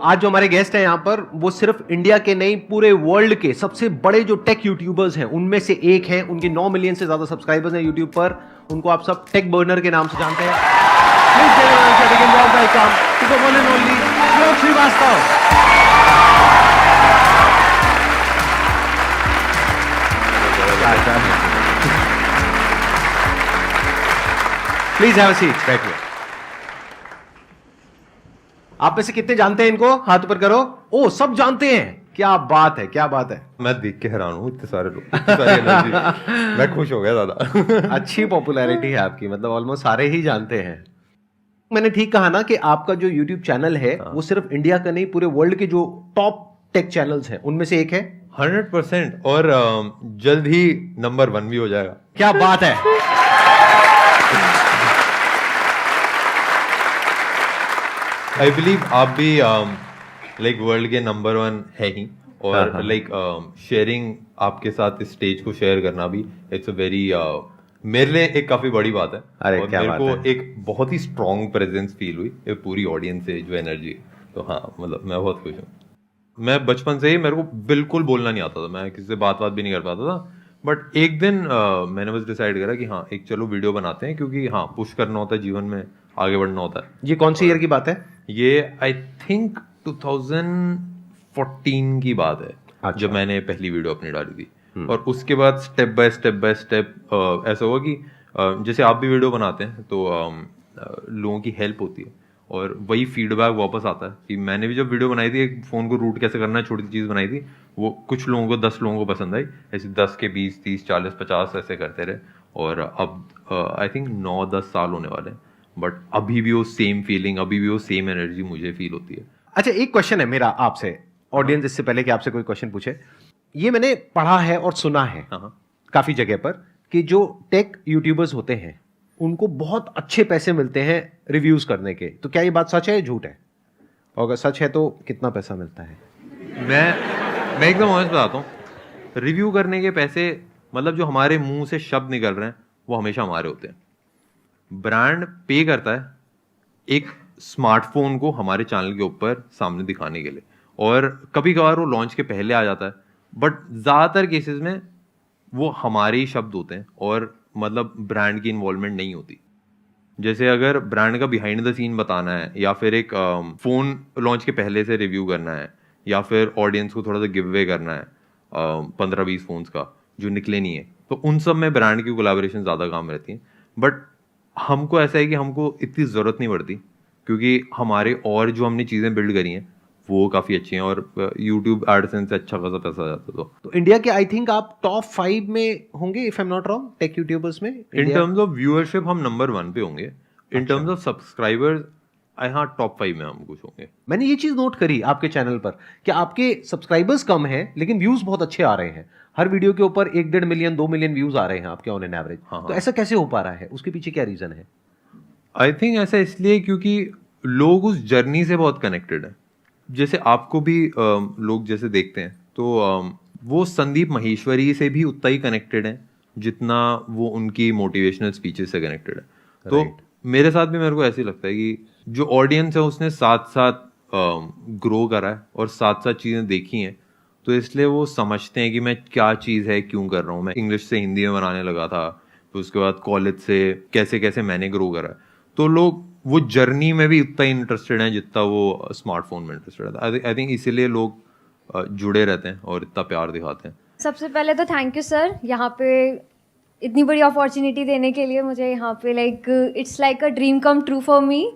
आज जो हमारे गेस्ट हैं यहाँ पर वो सिर्फ इंडिया के नहीं पूरे वर्ल्ड के सबसे बड़े जो टेक यूट्यूबर्स हैं उनमें से एक हैं। उनके 9 मिलियन से ज्यादा सब्सक्राइबर्स हैं यूट्यूब पर। उनको आप सब टेक बर्नर के नाम से जानते हैं। प्लीज हैव अ सीट, बैठिए। आप में से कितने जानते हैं इनको? हाथ पर करो। ओ, सब जानते हैं। क्या बात है, क्या बात है। मैं देख के हैरान हूँ, इतने सारे लोग, इतनी सारी एनर्जी। मैं खुश हो गया दादा। अच्छी पॉपुलैरिटी है आपकी, मतलब ऑलमोस्ट सारे ही जानते हैं। मैंने ठीक कहा ना कि आपका जो यूट्यूब चैनल है वो सिर्फ इंडिया का नहीं पूरे वर्ल्ड के जो टॉप टेक चैनल्स हैं उनमें से एक है। 100% और जल्द ही नंबर 1 भी हो जाएगा। क्या बात है। आई बिलीव आप भी लाइक वर्ल्ड के नंबर 1 है ही, और लाइक शेयरिंग आपके साथ इस स्टेज को शेयर करना भी इट्स अ वेरी मेरे लिए एक काफी बड़ी बात है। अरे और क्या मेरे बात को है। एक बहुत ही स्ट्रॉन्ग प्रेजेंस फील हुई ये पूरी ऑडियंस से, जो एनर्जी। तो हाँ, मतलब मैं बहुत खुश हूँ। मैं बचपन से ही, मेरे को बिल्कुल बोलना नहीं आता था, मैं किसी से बात भी नहीं कर पाता था। बट एक दिन मैंने बस डिसाइड करा कि हाँ, एक चलो वीडियो बनाते हैं, क्योंकि हाँ पुश करना होता है जीवन में, आगे बढ़ना होता है। ये कौन सी ईयर की बात है? ये आई थिंक 2014 की बात है। अच्छा। जब मैंने पहली वीडियो अपनी डाली थी। और उसके बाद स्टेप बाय स्टेप ऐसा हुआ कि जैसे आप भी वीडियो बनाते हैं तो लोगों की हेल्प होती है, और वही फीडबैक वापस आता है कि मैंने भी जब वीडियो बनाई थी, एक फोन को रूट कैसे करना है, छोटी चीज बनाई थी, वो कुछ लोगों को 10 लोगों को पसंद आई। ऐसे 10 के 20, 30, 40, 50 ऐसे करते रहे, और अब आई थिंक 9-10 साल होने वाले हैं। बट अभी भी वो सेम फीलिंग, अभी भी वो सेम एनर्जी मुझे फील होती है। अच्छा, एक क्वेश्चन है मेरा आपसे, ऑडियंस, इससे पहले कि आपसे कोई क्वेश्चन पूछे। ये मैंने पढ़ा है और सुना है काफी जगह पर कि जो टेक यूट्यूबर्स होते हैं उनको बहुत अच्छे पैसे मिलते हैं रिव्यूज करने के। तो क्या ये बात सच है या झूठ है? और अगर सच है तो कितना पैसा मिलता है? मैं एकदम ऑनेस्ट बताता हूँ, रिव्यू करने के पैसे, मतलब जो हमारे मुंह से शब्द निकल रहे हैं वो हमेशा हमारे होते हैं। ब्रांड पे करता है एक स्मार्टफोन को हमारे चैनल के ऊपर सामने दिखाने के लिए, और कभी कभार वो लॉन्च के पहले आ जाता है, बट ज्यादातर केसेस में वो हमारे ही शब्द होते हैं, और मतलब ब्रांड की इन्वॉल्वमेंट नहीं होती। जैसे अगर ब्रांड का बिहाइंड द सीन बताना है, या फिर एक फोन लॉन्च के पहले से रिव्यू करना है, या फिर ऑडियंस को थोड़ा सा गिव अवे करना है 15-20 फोन्स का जो निकले नहीं है, तो उन सब में ब्रांड की कोलैबोरेशन ज्यादा काम रहती है। बट हमको ऐसा है कि हमको इतनी जरूरत नहीं पड़ती, क्योंकि हमारे और जो हमने चीजें बिल्ड करी हैं वो काफी अच्छी हैं, और YouTube एडसेंस से अच्छा खासा पैसा आ जाता है। तो इंडिया के आई थिंक आप टॉप 5 में होंगे, if I am not wrong, tech YouTubers में। इन टर्म्स ऑफ व्यूअरशिप हम नंबर 1 पे होंगे। इन टर्म्स ऑफ सब्सक्राइबर्स हाँ टॉप 5 में हम कुछ होंगे। मैंने ये चीज नोट करी आपके चैनल पर कि आपके सब्सक्राइबर्स कम हैं लेकिन व्यूज बहुत अच्छे आ रहे हैं। हर वीडियो के ऊपर 1-1.5 मिलियन 2 मिलियन व्यूज आ रहे हैं आपके ऑन एन एवरेज। तो ऐसा कैसे हो पा रहा है? उसके पीछे क्या रीजन है? आई थिंक ऐसा इसलिए क्योंकि लोग उस जर्नी से बहुत कनेक्टेड है। जैसे आपको भी लोग जैसे देखते हैं तो वो संदीप माहेश्वरी से भी उतना ही कनेक्टेड है जितना वो उनकी मोटिवेशनल स्पीचेस से कनेक्टेड है। तो मेरे साथ भी मेरे को ऐसे लगता है कि जो ऑडियंस है उसने साथ साथ ग्रो करा है और साथ साथ चीज़ें देखी हैं, तो इसलिए वो समझते हैं कि मैं क्या चीज़ है, क्यों कर रहा हूँ। मैं इंग्लिश से हिंदी में बनाने लगा था, फिर उसके बाद कॉलेज से कैसे कैसे मैंने ग्रो करा है। तो लोग वो जर्नी में भी उतना ही इंटरेस्टेड हैं जितना वो स्मार्टफोन में इंटरेस्टेड है। आई थिंक इसीलिए लोग जुड़े रहते हैं और इतना प्यार दिखाते हैं। सबसे पहले तो थैंक यू सर, यहाँ पे इतनी बड़ी अपॉर्चुनिटी देने के लिए मुझे। यहाँ पे it's like a dream come true for me.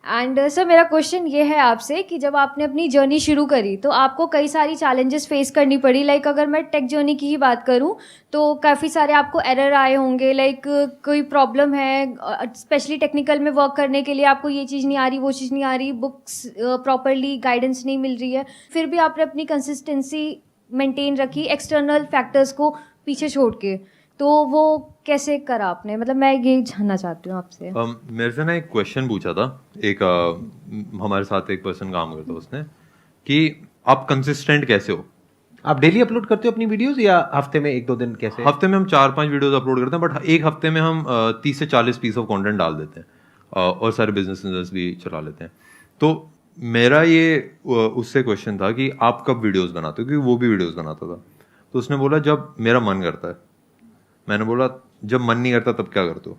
And sir मेरा क्वेश्चन ये है आपसे कि जब आपने अपनी जर्नी शुरू करी तो आपको कई सारी चैलेंजेस फेस करनी पड़ी। अगर मैं टेक जर्नी की ही बात करूं तो काफ़ी सारे आपको एरर आए होंगे। कोई प्रॉब्लम है, स्पेशली टेक्निकल में वर्क करने के लिए आपको ये चीज़ नहीं आ रही, वो चीज़ नहीं आ रही, बुक्स प्रॉपरली गाइडेंस नहीं मिल रही है, फिर भी आपने अपनी कंसिस्टेंसी मेंटेन रखी एक्सटर्नल फैक्टर्स को पीछे छोड़ के। तो वो कैसे करा आपने? मतलब मैं ये जानना चाहती हूँ आपसे। मेरे से ना एक क्वेश्चन पूछा था एक हमारे साथ एक पर्सन काम करता है, उसने कि आप कंसिस्टेंट कैसे हो? आप डेली अपलोड करते हो अपनी वीडियोस या हफ्ते में 1-2 दिन? कैसे? हफ्ते में हम 4-5 वीडियोस अपलोड करते हैं, बट एक हफ्ते में हम 30 से 40 पीस ऑफ कंटेंट डाल देते हैं, और सारे बिजनेस भी चला लेते हैं। तो मेरा ये उससे क्वेश्चन था कि आप कब वीडियोस बनाते हो, क्योंकि वो भी वीडियोस बनाता था। तो उसने बोला जब मेरा मन करता है। मैंने बोला जब मन नहीं करता तब क्या करते हो?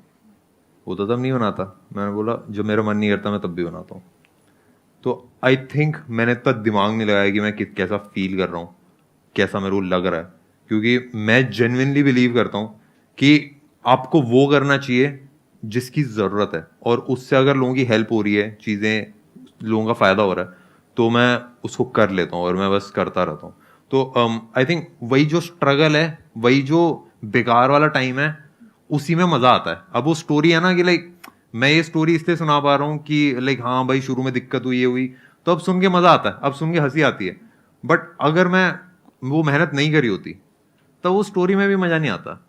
वो तो तब नहीं बनाता। मैंने बोला जब मेरा मन नहीं करता मैं तब भी बनाता हूँ। तो आई थिंक मैंने इतना दिमाग नहीं लगाया कि मैं कैसा फील कर रहा हूँ, कैसा मेरे को लग रहा है, क्योंकि मैं जेन्युइनली बिलीव करता हूँ कि आपको वो करना चाहिए जिसकी ज़रूरत है, और उससे अगर लोगों की हेल्प हो रही है, चीज़ें लोगों का फ़ायदा हो रहा है, तो मैं उसको कर लेता हूँ और मैं बस करता रहता हूँ। तो आई थिंक वही जो स्ट्रगल है, वही जो बेकार वाला टाइम है, उसी में मज़ा आता है। अब वो स्टोरी है ना कि लाइक मैं ये स्टोरी इसलिए सुना पा रहा हूँ कि लाइक हाँ भाई शुरू में दिक्कत हुई, ये हुई, तो अब सुन के मज़ा आता है, अब सुन के हंसी आती है। बट अगर मैं वो मेहनत नहीं करी होती तो वो स्टोरी में भी मज़ा नहीं आता।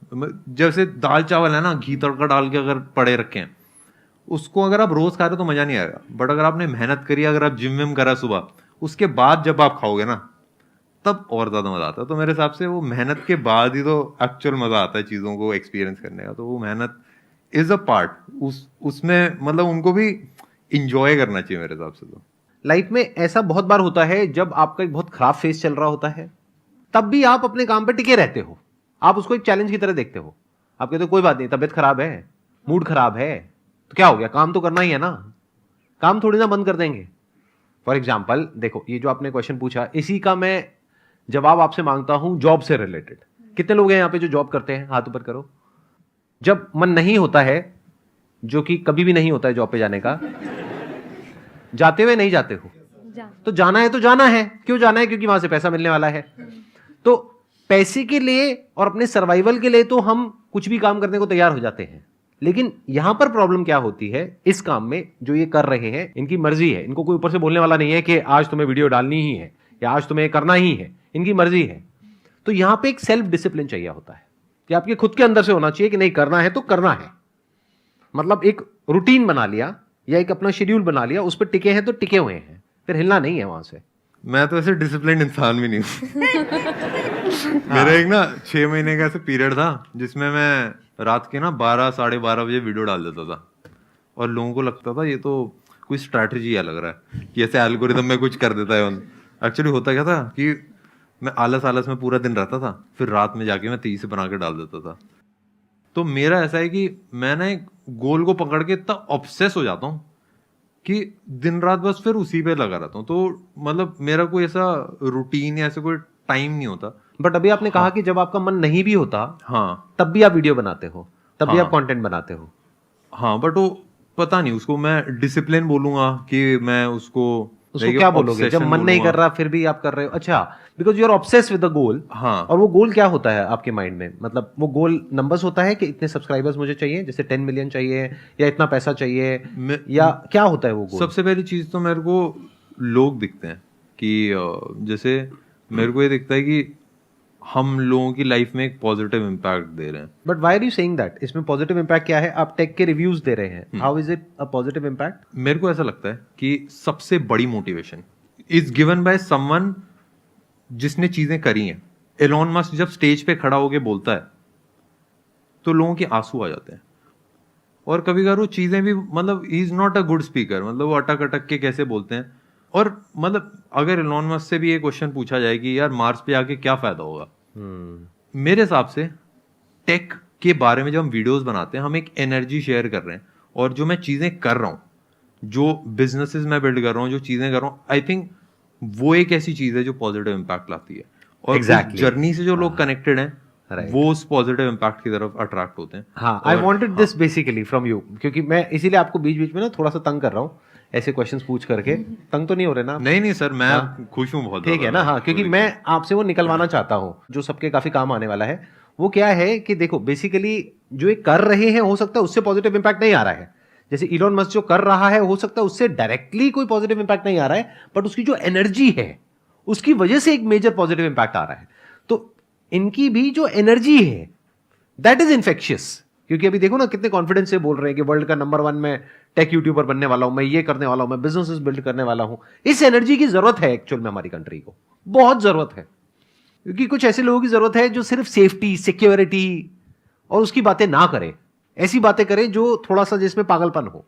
जैसे दाल चावल है ना, घी तड़का डाल के अगर पड़े रखे हैं, उसको अगर आप रोज खा रहे हो तो मजा नहीं आएगा। बट अगर आपने मेहनत करी, अगर आप जिम विम करा सुबह, उसके बाद जब आप खाओगे ना, तब और ज्यादा मजा आता है। तो मेरे हिसाब से वो मेहनत के बाद ही तो एक्चुअल मजा आता है चीजों को एक्सपीरियंस करने का। तो वो मेहनत इज अ पार्ट, उसमें मतलब उनको भी इंजॉय करना चाहिए मेरे हिसाब से। तो लाइफ में ऐसा बहुत बार होता है जब आपका एक बहुत खराब फेस चल रहा होता है, तब भी आप अपने काम पे टिके रहते हो। आप उसको एक चैलेंज की तरह देखते हो। आप कहते हो कोई बात नहीं, तबीयत खराब है, मूड खराब है, तो क्या हो गया, काम तो करना ही है ना, काम थोड़ी ना बंद कर देंगे। फॉर एग्जाम्पल देखो, ये जो आपने क्वेश्चन पूछा, इसी का मैं जवाब आपसे मांगता हूं जॉब से रिलेटेड। कितने लोग हैं यहाँ पे जो जॉब करते हैं? हाथ ऊपर करो। जब मन नहीं होता है, जो कि कभी भी नहीं होता है जॉब पे जाने का, जाते हुए नहीं जाते हो? तो जाना है तो जाना है। क्यों जाना है? क्योंकि वहां से पैसा मिलने वाला है। तो पैसे के लिए और अपने सर्वाइवल के लिए तो हम कुछ भी काम करने को तैयार हो जाते हैं। लेकिन यहां पर प्रॉब्लम क्या होती है इस काम में, जो ये कर रहे हैं, इनकी मर्जी है, इनको कोई ऊपर से बोलने वाला नहीं है कि आज तुम्हें वीडियो डालनी ही है या आज तुम्हें करना ही है, इनकी मर्जी है। तो यहां पे एक सेल्फ डिसिप्लिन चाहिए होता है कि आपके खुद के अंदर से होना चाहिए कि नहीं, करना है तो करना है। मतलब एक रूटीन बना लिया या एक अपना शेड्यूल बना लिया, उस पर टिके हैं तो टिके हुए हैं, फिर हिलना नहीं है वहां से। मैं तो ऐसे डिसिप्लिन इंसान भी नहीं हूँ। मेरा एक ना 6 महीने का ऐसे पीरियड था जिसमें मैं रात के ना 12 साढ़े 12 बजे वीडियो डाल देता था, और लोगों को लगता था ये तो कोई स्ट्रैटेजी है लग रहा है कि ऐसे एल्गोरिदम में कुछ कर देता है। एक्चुअली होता क्या था कि मैं आलस में पूरा दिन रहता था, फिर रात में जाके मैं 30 से बना के डाल देता था। तो मेरा ऐसा है कि मैं ना एक गोल को पकड़ के इतना ऑब्सेस हो जाता हूँ कि दिन रात बस फिर उसी पे लगा रहता हूँ। तो मतलब मेरा कोई ऐसा रूटीन या ऐसा कोई टाइम नहीं होता। बट अभी आपने कहा कि जब आपका मन नहीं भी होता, हाँ, तब भी आप वीडियो बनाते हो, तब भी आप कंटेंट बनाते हो। हाँ, बट वो पता नहीं, उसको मैं डिसिप्लिन बोलूंगा कि मैं उसको क्या बोलोगे? जब मन नहीं कर रहा फिर भी आप कर रहे हो। अच्छा, because you are obsessed with the goal. हाँ। और वो गोल क्या होता है आपके माइंड में? मतलब वो गोल नंबर्स होता है कि इतने सब्सक्राइबर्स मुझे चाहिए, जैसे 10 मिलियन चाहिए या इतना पैसा चाहिए, या क्या होता है वो गोल? सबसे पहली चीज तो मेरे को लोग दिखते हैं कि जैसे मेरे को ये दिखता है कि हम लोगों की लाइफ में एक पॉजिटिव इम्पैक्ट दे रहे हैं। But why are you saying that? इसमें पॉजिटिव इम्पैक्ट क्या है? आप टेक के रिव्यूज दे रहे हैं, how is it a positive impact? मेरे को ऐसा लगता है कि सबसे बड़ी motivation is given by someone जिसने चीजें करी हैं। एलोन मस्क जब स्टेज पे खड़ा होके बोलता है तो लोगों के आंसू आ जाते हैं, और कभी कभार वो चीजें भी, मतलब he is not a good speaker, मतलब वो अटक अटक के कैसे बोलते हैं। और मतलब अगर एलोन मस्क से भी ये क्वेश्चन पूछा जाए कि यार मार्स पे आके क्या फायदा होगा, मेरे हिसाब से टेक के बारे में जब हम वीडियोस बनाते हैं, हम एक एनर्जी शेयर कर रहे हैं। और जो मैं चीजें कर रहा हूँ, जो बिजनेसेस मैं बिल्ड कर रहा हूँ, जो चीजें कर रहा हूँ, आई थिंक वो एक ऐसी चीज है जो पॉजिटिव इम्पैक्ट लाती है। और जर्नी से जो लोग कनेक्टेड हैं, वो उस पॉजिटिव इम्पैक्ट की तरफ अट्रैक्ट होते हैं। हाँ, I wanted this basically from you, क्योंकि मैं इसीलिए आपको बीच बीच में ना थोड़ा सा तंग कर रहा हूँ ऐसे क्वेश्चंस पूछ करके। तंग तो नहीं हो रहे ना? नहीं सर, मैं खुश हूँ बहुत। ठीक है ना? हाँ, क्योंकि मैं आपसे वो निकलवाना चाहता हूँ जो सबके काफी काम आने वाला है। वो क्या है कि देखो, बेसिकली जो ये कर रहे हैं, हो सकता है उससे पॉजिटिव इंपैक्ट नहीं आ रहा है। जैसे इलॉन मस्क जो कर रहा है, हो सकता है उससे डायरेक्टली कोई पॉजिटिव इंपैक्ट नहीं आ रहा है, बट उसकी जो एनर्जी है उसकी वजह से एक मेजर पॉजिटिव इंपैक्ट आ रहा है। तो इनकी भी जो एनर्जी है दैट इज इन्फेक्शियस। क्योंकि अभी देखो ना कितने कॉन्फिडेंस से बोल रहे हैं कि वर्ल्ड का नंबर 1 मैं टेक यूट्यूबर बनने वाला हूं, मैं ये करने वाला हूं, मैं बिजनेसेस बिल्ड करने वाला हूं। इस एनर्जी की जरूरत है एक्चुअल में, हमारी कंट्री को बहुत जरूरत है। क्योंकि कुछ ऐसे लोगों की जरूरत है जो सिर्फ सेफ्टी, सिक्योरिटी और उसकी बातें ना करें, ऐसी बातें करें जो थोड़ा सा जिसमें पागलपन हो,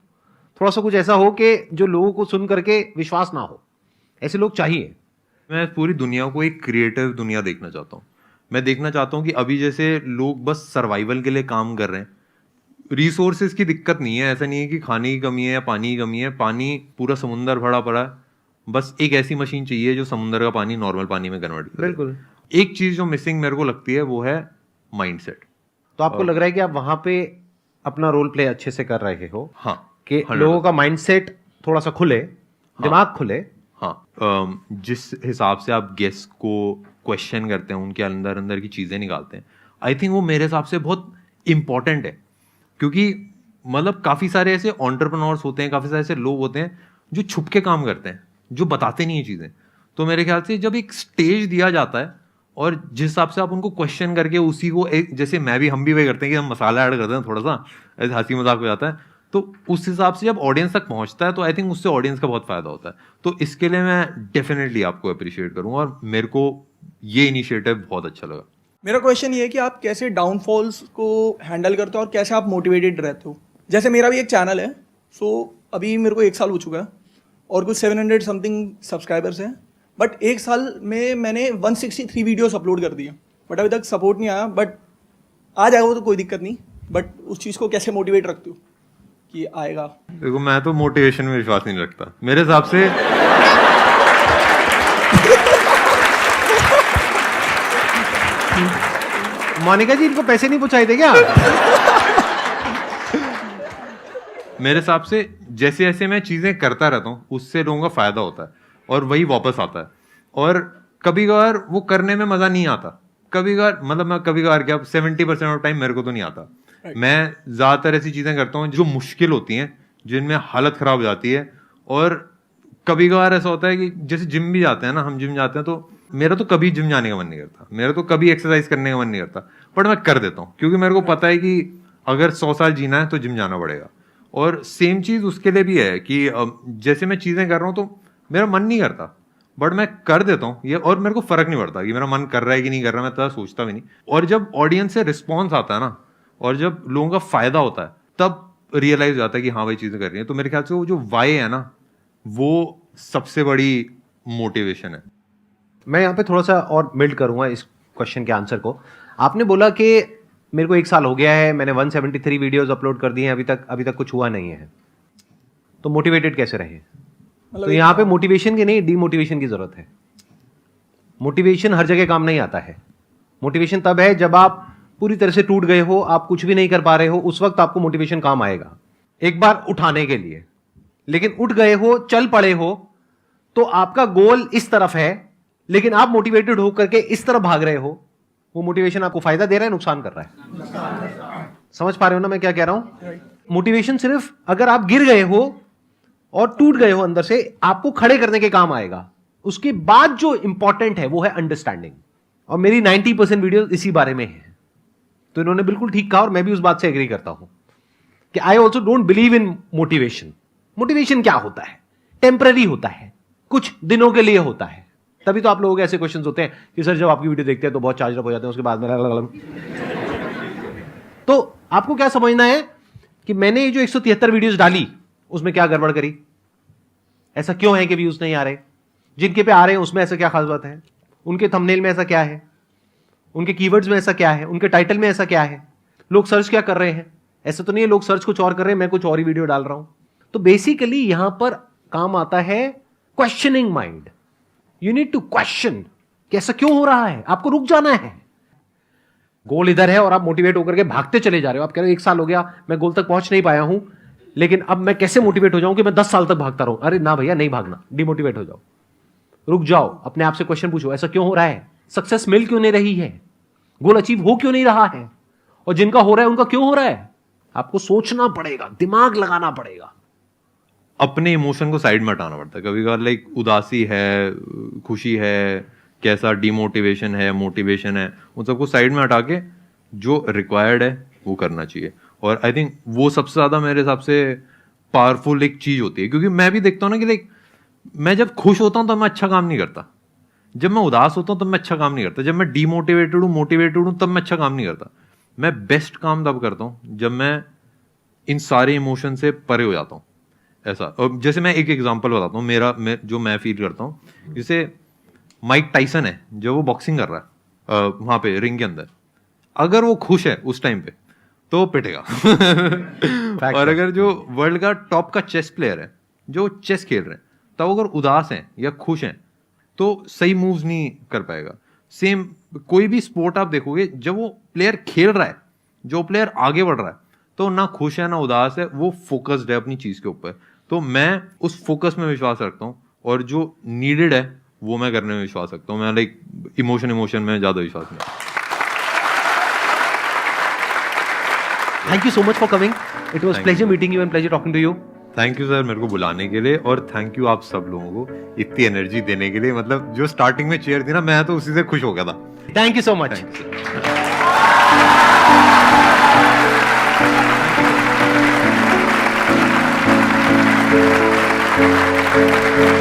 थोड़ा सा कुछ ऐसा हो कि जो लोगों को सुन करके विश्वास ना हो, ऐसे लोग चाहिए। मैं पूरी दुनिया को एक क्रिएटिव दुनिया देखना चाहता हूँ। मैं देखना चाहता हूँ कि अभी जैसे लोग बस सर्वाइवल के लिए काम कर रहे हैं, रिसोर्सेज की दिक्कत नहीं है, ऐसा नहीं है कि खाने की कमी है या पानी की कमी है, पानी पूरा समुंदर भरा पड़ा है, बस एक ऐसी मशीन चाहिए जो समुंदर का पानी नॉर्मल पानी में कन्वर्ट करे। बिल्कुल। एक चीज जो मिसिंग मेरे को लगती है वो है माइंडसेट। तो आपको लग रहा है कि आप वहां पे अपना रोल प्ले अच्छे से कर रहे हो हाँ, कि लोगों का माइंडसेट थोड़ा सा खुले, दिमाग खुले। हाँ, जिस हिसाब से आप गेस्ट को क्वेश्चन करते हैं, उनके अंदर अंदर की चीजें निकालते हैं, आई थिंक वो मेरे हिसाब से बहुत इंपॉर्टेंट है। क्योंकि मतलब काफी सारे ऐसे एंटरप्रेन्योर्स होते हैं, काफी सारे ऐसे लोग होते हैं जो छुप के काम करते हैं, जो बताते नहीं है चीजें। तो मेरे ख्याल से जब एक स्टेज दिया जाता है और जिस हिसाब से आप उनको क्वेश्चन करके उसी को एक, जैसे हम भी वही करते हैं कि हम मसाला ऐड करते हैं, थोड़ा सा ऐसे हंसी मजाक हो जाता है, तो उस हिसाब से जब ऑडियंस तक पहुंचता है तो आई थिंक उससे ऑडियंस का बहुत फायदा होता है। तो इसके लिए मैं डेफिनेटली आपको अप्रिशिएट करूंगा और मेरे को ये इनिशिएटिव बहुत अच्छा लगा। मेरा क्वेश्चन ये है कि आप कैसे डाउनफॉल्स को हैंडल करते हो और कैसे आप मोटिवेटेड रहते हो। जैसे मेरा भी एक चैनल है, सो अभी मेरे को 1 साल हो चुका है और कुछ 700 समथिंग सब्सक्राइबर्स हैं, बट 1 साल में मैंने 163 वीडियोस अपलोड कर दिए, बट अभी तक सपोर्ट नहीं आया। बट आ जाएगा वो तो कोई दिक्कत नहीं, बट उस चीज़ को कैसे मोटिवेट रखते हो कि आएगा? देखो, मैं तो मोटिवेशन में विश्वास नहीं रखता। मेरे हिसाब से मोनिका जी, इनको पैसे नहीं पहुंचाए थे क्या? मेरे हिसाब से जैसे जैसे मैं चीजें करता रहता हूँ उससे लोगों का फायदा होता है और वही वापस आता है। और कभी कभार वो करने में मजा नहीं आता, कभी कभार मतलब मैं कभी कभार क्या 70% ऑफ टाइम मेरे को तो नहीं आता। मैं ज्यादातर ऐसी चीजें करता हूँ जो मुश्किल होती हैं, जिनमें हालत खराब हो जाती है। और कभी कभार ऐसा होता है कि जैसे जिम भी जाते हैं ना, हम जिम जाते हैं तो मेरा तो कभी जिम जाने का मन नहीं करता, मेरा तो कभी एक्सरसाइज करने का मन नहीं करता, बट मैं कर देता हूँ क्योंकि मेरे को पता है कि अगर 100 साल जीना है तो जिम जाना पड़ेगा। और सेम चीज उसके लिए भी है कि जैसे मैं चीजें कर रहा हूँ तो मेरा मन नहीं करता, बट मैं कर देता हूँ ये, और मेरे को फर्क नहीं पड़ता कि मेरा मन कर रहा है कि नहीं कर रहा, मैं तो सोचता भी नहीं। और जब ऑडियंस से रिस्पॉन्स आता है ना, और जब लोगों का फायदा होता है, तब रियलाइज हो जाता है कि हाँ भाई चीजें कर रही है। तो मेरे ख्याल से वो जो वाई है ना, वो सबसे बड़ी मोटिवेशन है। मैं यहाँ पे थोड़ा सा और बिल्ड करूंगा इस क्वेश्चन के आंसर को। आपने बोला कि मेरे को 1 साल हो गया है, मैंने 173 वीडियोस अपलोड कर दिए हैं, अभी तक कुछ हुआ नहीं है, तो मोटिवेटेड कैसे रहे? मतलब तो यहाँ पे मोटिवेशन की नहीं, डीमोटिवेशन की जरूरत है। मोटिवेशन हर जगह काम नहीं आता है। मोटिवेशन तब है जब आप पूरी तरह से टूट गए हो, आप कुछ भी नहीं कर पा रहे हो, उस वक्त आपको मोटिवेशन काम आएगा एक बार उठाने के लिए। लेकिन उठ गए हो, चल पड़े हो, तो आपका गोल इस तरफ है, लेकिन आप मोटिवेटेड होकर के इस तरफ भाग रहे हो, वो मोटिवेशन आपको फायदा दे रहा है, नुकसान कर रहा है? समझ पा रहे हो ना मैं क्या कह रहा हूं? मोटिवेशन सिर्फ अगर आप गिर गए हो और टूट गए हो अंदर से, आपको खड़े करने के काम आएगा। उसके बाद जो इंपॉर्टेंट है वो है अंडरस्टैंडिंग, और मेरी 90% वीडियो इसी बारे में है। तो इन्होंने बिल्कुल ठीक कहा और मैं भी उस बात से एग्री करता हूं कि I also don't believe in motivation. Motivation क्या होता है? टेम्पररी होता है, कुछ दिनों के लिए होता है। तभी तो आप लोगों के ऐसे क्वेश्चंस होते हैं कि सर जब आपकी वीडियो देखते हैं तो बहुत चार्ज अप हो जाते हैं, उसके बाद में तो आपको क्या समझना है कि मैंने ये जो 173 वीडियोस डाली उसमें क्या गड़बड़ करी? ऐसा क्यों है कि व्यूज नहीं आ रहे? जिनके पे आ रहे हैं उसमें ऐसा क्या खास बात है? उनके थंबनेल में ऐसा क्या है? उनके कीवर्ड्स में ऐसा क्या है? उनके टाइटल में ऐसा क्या है? लोग सर्च क्या कर रहे हैं? ऐसा तो नहीं है लोग सर्च कुछ और कर रहे हैं, मैं कुछ और ही वीडियो डाल रहा हूं। तो बेसिकली यहां पर काम आता है questioning mind. You need to question कि ऐसा क्यों हो रहा है, आपको रुक जाना है। गोल इधर है और आप मोटिवेट होकर के भागते चले जा रहे हो। आप कह रहे हो 1 साल हो गया मैं गोल तक पहुंच नहीं पाया हूं, लेकिन अब मैं कैसे मोटिवेट हो जाऊं कि मैं 10 साल तक भागता रहूं? अरे ना भैया, नहीं भागना, डिमोटिवेट हो जाओ, रुक जाओ, अपने आप से क्वेश्चन पूछो, ऐसा क्यों हो रहा है? सक्सेस मिल क्यों नहीं रही है? गोल अचीव हो क्यों नहीं रहा है? और जिनका हो रहा है उनका क्यों हो रहा है? आपको सोचना पड़ेगा, दिमाग लगाना पड़ेगा। अपने इमोशन को साइड में हटाना पड़ता है। कभी कभार लाइक उदासी है, खुशी है, कैसा डिमोटिवेशन है, मोटिवेशन है, उन सबको साइड में हटा के जो रिक्वायर्ड है वो करना चाहिए। और आई थिंक वो सबसे ज्यादा मेरे हिसाब से पावरफुल एक चीज होती है। क्योंकि मैं भी देखता हूँ ना कि लाइक मैं जब खुश होता हूँ तो मैं अच्छा काम नहीं करता, जब मैं उदास होता हूँ तब मैं अच्छा काम नहीं करता, जब मैं डीमोटिवेटेड हूँ, मोटिवेटेड हूँ, तब मैं अच्छा काम नहीं करता। मैं बेस्ट काम तब करता हूँ जब मैं इन सारे इमोशन से परे हो जाता हूँ, ऐसा। और जैसे मैं एक एग्जांपल बताता हूँ, जो मैं फील करता हूँ, जैसे माइक टाइसन है, जो वो बॉक्सिंग कर रहा है वहां पे रिंग के अंदर, अगर वो खुश है उस टाइम पे तो वो पिटेगा। और अगर जो वर्ल्ड का टॉप का चेस प्लेयर है, जो चेस खेल रहे हैं, तब अगर उदास हैं या खुश हैं तो सही मूव्स नहीं कर पाएगा। सेम कोई भी स्पोर्ट आप देखोगे, जब वो प्लेयर खेल रहा है, जो प्लेयर आगे बढ़ रहा है, तो ना खुश है ना उदास है, वो फोकस्ड है अपनी चीज के ऊपर। तो मैं उस फोकस में विश्वास रखता हूँ, और जो नीडेड है वो मैं करने में विश्वास रखता हूँ। मैं लाइक इमोशन में ज्यादा विश्वास नहीं। Thank you so much for coming, it was pleasure meeting you and pleasure talking to you. Thank you sir मेरे को बुलाने के लिए, और थैंक यू आप सब लोगों को इतनी एनर्जी देने के लिए। मतलब जो स्टार्टिंग में चेयर थी ना, मैं तो उसी से खुश हो गया था। Thank you so much. Thank you.